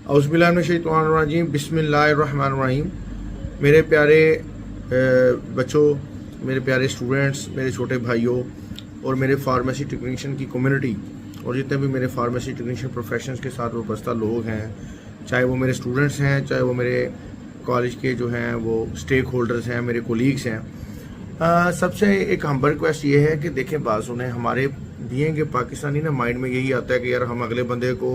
औज़ु बिल्लाहि मिनश शैतानिर रजीम बिस्मिल्लाहिर रहमानिर रहीम। मेरे प्यारे बच्चों, मेरे प्यारे स्टूडेंट्स, मेरे छोटे भाइयों और मेरे फार्मेसी टेक्नीशियन की कम्युनिटी और जितने भी मेरे फार्मेसी टेक्नीशियन प्रोफेशंस के साथ वाबस्ता लोग हैं, चाहे वो मेरे स्टूडेंट्स हैं, चाहे वो मेरे कॉलेज के जो हैं वो स्टेक होल्डर्स हैं, मेरे कोलीग्स हैं, सबसे एक हम्बल रिक्वेस्ट ये है कि देखें, बात सुने। हमारे बीइंग के पाकिस्तानी ना माइंड में यही आता है कि यार हम अगले बंदे को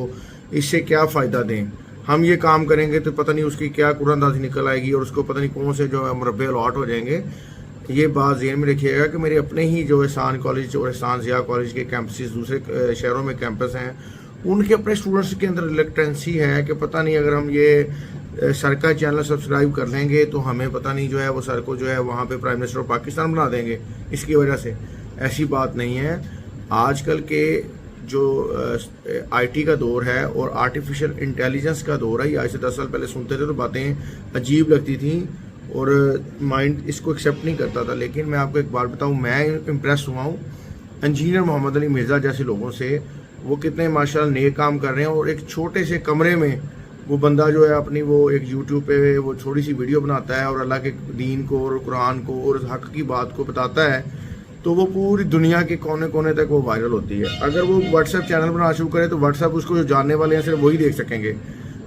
इससे क्या फ़ायदा दें, हम ये काम करेंगे तो पता नहीं उसकी क्या कुरानदाजी निकल आएगी और उसको पता नहीं कौन से जो है मुरब्बे अलॉट हो जाएंगे। ये बात ज़हन में रखिएगा कि मेरे अपने ही जो एहसान कॉलेज और एहसान ज़िया कॉलेज के कैंपसेस दूसरे शहरों में कैंपस हैं, उनके अपने स्टूडेंट्स के अंदर रिलेक्टेंसी है कि पता नहीं अगर हम ये सर का चैनल सब्सक्राइब कर लेंगे तो हमें पता नहीं जो है वो सर को जो है वहाँ पे प्राइम मिनिस्टर ऑफ पाकिस्तान बना देंगे इसकी वजह से। ऐसी बात नहीं है। आजकल के जो आईटी का दौर है और आर्टिफिशियल इंटेलिजेंस का दौर है, ये आज से 10 साल पहले सुनते थे तो बातें अजीब लगती थी और माइंड इसको एक्सेप्ट नहीं करता था। लेकिन मैं आपको एक बात बताऊं, मैं इम्प्रेस हुआ हूँ इंजीनियर मोहम्मद अली मिर्ज़ा जैसे लोगों से। वो कितने माशाल्लाह नेक काम कर रहे हैं और एक छोटे से कमरे में वो बंदा जो है अपनी वो एक यूट्यूब पे वो छोटी सी वीडियो बनाता है और अल्लाह के दीन को और कुरान को और हक़ की बात को बताता है, तो वो पूरी दुनिया के कोने कोने तक वो वायरल होती है। अगर वो व्हाट्सएप चैनल बनाना शुरू करे तो व्हाट्सएप उसको जो जानने वाले हैं सिर्फ वही देख सकेंगे,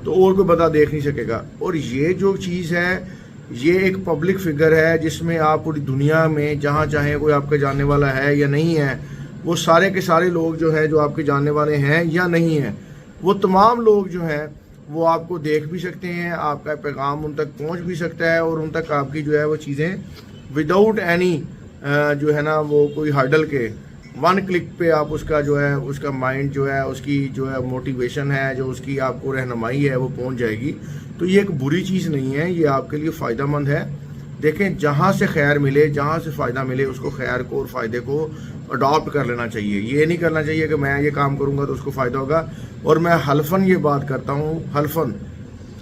तो और कोई बंदा देख नहीं सकेगा। और ये जो चीज़ है, ये एक पब्लिक फिगर है जिसमें आप पूरी दुनिया में जहाँ चाहें कोई आपके जानने वाला है या नहीं है, वो सारे के सारे लोग जो है जो आपके जानने वाले हैं या नहीं हैं, वो तमाम लोग जो हैं वो आपको देख भी सकते हैं, आपका पैगाम उन तक पहुँच भी सकता है और उन तक आपकी जो है वो चीज़ें विदाउट एनी जो है ना वो कोई हर्डल के वन क्लिक पे आप उसका जो है उसका माइंड जो है उसकी जो है मोटिवेशन है, जो उसकी आपको रहनुमाई है वो पहुंच जाएगी। तो ये एक बुरी चीज़ नहीं है, ये आपके लिए फ़ायदा मंद है। देखें, जहाँ से खैर मिले, जहाँ से फ़ायदा मिले उसको खैर को और फ़ायदे को अडॉप्ट कर लेना चाहिए। ये नहीं करना चाहिए कि मैं ये काम करूँगा तो उसको फ़ायदा होगा। और मैं हल्फन ये बात करता हूँ, हल्फन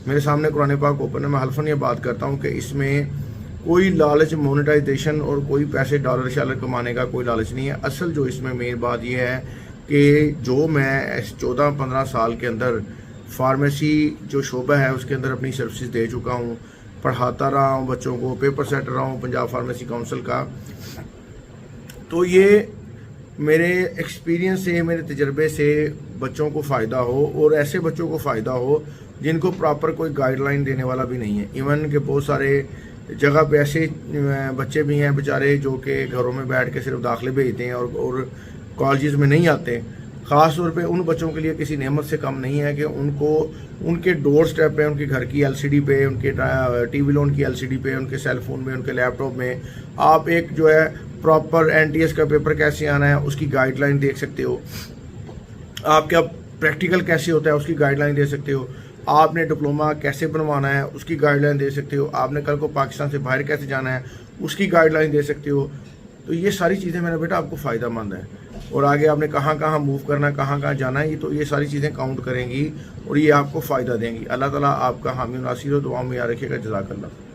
मेरे सामने कुरान पाक ओपन है, मैं हल्फन ये बात करता हूँ कि इसमें कोई लालच मोनेटाइजेशन और कोई पैसे डॉलर शालर कमाने का कोई लालच नहीं है। असल जो इसमें मेन बात यह है कि जो मैं 14-15 साल के अंदर फार्मेसी जो शोबा है उसके अंदर अपनी सर्विसेज दे चुका हूँ, पढ़ाता रहा हूँ बच्चों को, पेपर सेट रहा हूँ पंजाब फार्मेसी काउंसिल का। तो ये मेरे एक्सपीरियंस से, मेरे तजर्बे से बच्चों को फ़ायदा हो और ऐसे बच्चों को फ़ायदा हो जिनको प्रॉपर कोई गाइडलाइन देने वाला भी नहीं है। इवन के बहुत सारे जगह पे ऐसे बच्चे भी हैं बेचारे जो कि घरों में बैठ के सिर्फ दाखिले भेजते हैं और कॉलेजेस में नहीं आते। ख़ास तौर पे उन बच्चों के लिए किसी नेमत से कम नहीं है कि उनको उनके डोर स्टेप पे, उनके घर की एलसीडी पे, उनके टीवी लोन की एलसीडी पे, उनके सेल फोन में, उनके लैपटॉप में आप एक जो है प्रॉपर एनटीएस का पेपर कैसे आना है उसकी गाइडलाइन देख सकते हो, आपका प्रैक्टिकल कैसे होता है उसकी गाइडलाइन दे सकते हो, आपने डिप्लोमा कैसे बनवाना है उसकी गाइडलाइन दे सकते हो, आपने कल को पाकिस्तान से बाहर कैसे जाना है उसकी गाइडलाइन दे सकते हो। तो ये सारी चीज़ें मेरा बेटा आपको फ़ायदा मंद है। और आगे आपने कहाँ कहाँ मूव करना है, कहाँ कहाँ जाना है, तो ये सारी चीज़ें काउंट करेंगी और ये आपको फ़ायदा देंगी। अल्लाह ताला आपका हामी नासिर हो, दुआ में याद रखिएगा। जज़ाकल्लाह।